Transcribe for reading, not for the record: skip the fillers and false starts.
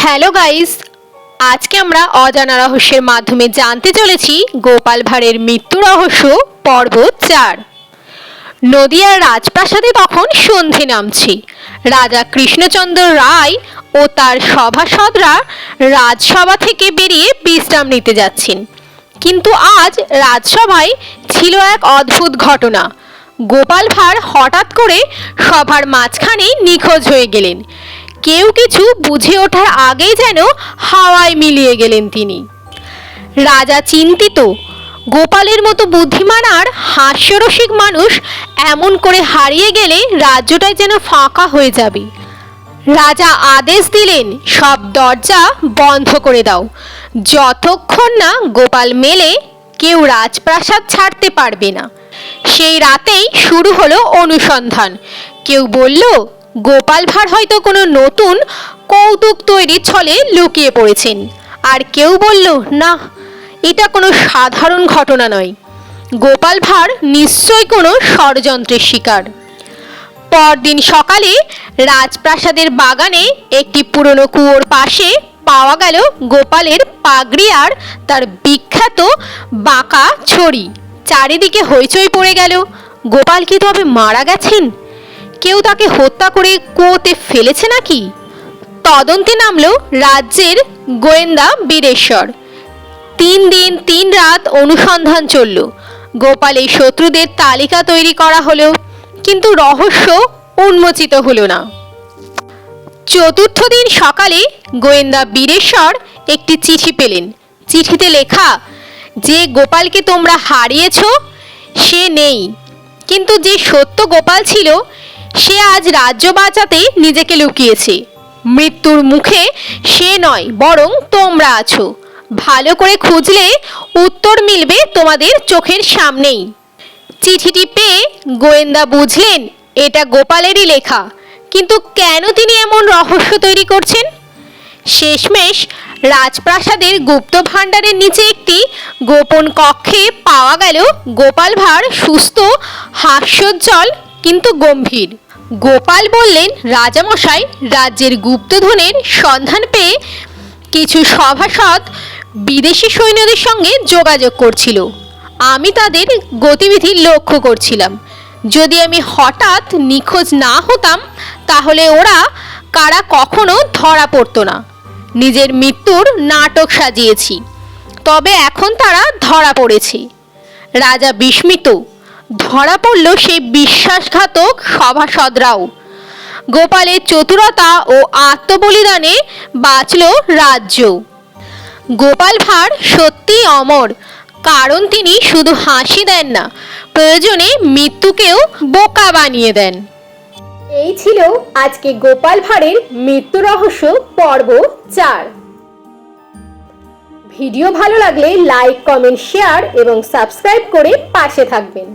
Hello guys, আজকে আমরা অজানা রহস্যের মাধ্যমে জানতে চলেছি গোপাল ভাঁড়ের মৃত্যু রহস্য পর্ব 4। নদিয়ার রাজপ্রাসাদে তখন সন্ধে নামছে। রাজা কৃষ্ণচন্দ্র রায় ও তার সভাসদরা রাজসভা থেকে বেরিয়ে বিশ্রাম নিতে যাচ্ছেন। কিন্তু আজ রাজসভায় ছিল এক অদ্ভুত ঘটনা। গোপাল ভাঁড় হঠাৎ করে সভার মাঝখানে নিখোঁজ হয়ে গেলেন। কেউ কিছু বুঝে ওঠার আগেই যেন হাওয়ায় মিলিয়ে গেলেন তিনি। রাজা চিন্তিত, গোপালের মতো বুদ্ধিমান আর হাস্যরসিক মানুষ এমন করে হারিয়ে গেলে রাজ্যটাই যেন ফাঁকা হয়ে যাবে। রাজা আদেশ দিলেন, সব দরজা বন্ধ করে দাও। যতক্ষণ না গোপাল মেলে কেউ রাজপ্রাসাদ ছাড়তে পারবে না। সেই রাতেই শুরু হলো অনুসন্ধান। কেউ বলল গোপাল ভাঁড় হয়তো কোনো নতুন কৌতুক তৈরির ছলে লুকিয়ে পড়েছেন, আর কেউ বলল না, এটা কোনো সাধারণ ঘটনা নয়, গোপাল ভাঁড় নিশ্চয়ই কোনো ষড়যন্ত্রের শিকার। পরদিন সকালে রাজপ্রাসাদের বাগানে একটি পুরনো কুয়োর পাশে পাওয়া গেল গোপালের পাগড়ি আর তার বিখ্যাত বাঁকা ছড়ি। চারিদিকে হইচই পড়ে গেল। গোপাল কি তবে মারা গেছেন? কেউ তাকে হত্যা করে কুয়োতে ফেলেছে নাকি? তদন্তে নামল রাজ্যের গোয়েন্দা বীরেশ্বর। 3 দিন 3 রাত অনুসন্ধান চলল। গোপালের শত্রুদের তালিকা তৈরি করা হলো, কিন্তু রহস্য উন্মোচিত হলো না। চতুর্থ দিন সকালে গোয়েন্দা বীরেশ্বর একটি চিঠি পেলেন। চিঠিতে লেখা, যে গোপালকে তোমরা হারিয়েছ সে নেই, কিন্তু যে সত্য গোপাল ছিল সে আজ রাজ্য বাঁচাতে নিজেকে লুকিয়েছে। মৃত্যুর মুখে সে নয়, বরং তোমরা আছো। ভালো করে খুঁজলে উত্তর মিলবে তোমাদের চোখের সামনেই। চিঠিটি পেয়ে গোয়েন্দা বুঝলেন এটা গোপালেরই লেখা, কিন্তু কেন তিনি এমন রহস্য তৈরি করছেন? শেষমেশ রাজপ্রাসাদের গুপ্ত ভাণ্ডারের নিচে একটি গোপন কক্ষে পাওয়া গেল গোপাল ভাঁড় সুস্থ, হাস্যোজ্জ্বল কিন্তু গম্ভীর। গোপাল বললেন, রাজামশাই, রাজ্যের গুপ্তধনের সন্ধান পেয়ে কিছু সভাসদ বিদেশি সৈন্যদের সঙ্গে যোগাযোগ করছিল। আমি তাদের গতিবিধি লক্ষ্য করছিলাম। যদি আমি হঠাৎ নিখোঁজ না হতাম তাহলে ওরা কারা কখনো ধরা পড়তো না। নিজের মৃত্যুর নাটক সাজিয়েছি, তবে এখন তারা ধরা পড়েছে। রাজা বিস্মিত। ধরা পড়ল সেই বিশ্বাসঘাতক সভাসদরাও। গোপালের চতুরতা ও আত্মবলিদানে বাঁচল রাজ্য। গোপাল ভাঁড় সত্যিই অমর, কারণ তিনি শুধু হাসি দেন না, প্রয়োজনে মৃত্যুকেও বোকা বানিয়ে দেন। এই ছিল আজকে গোপাল ভাঁড়ের মৃত্যু রহস্য পর্ব 4। ভিডিও ভালো লাগলে লাইক, কমেন্ট, শেয়ার এবং সাবস্ক্রাইব করে পাশে থাকবেন।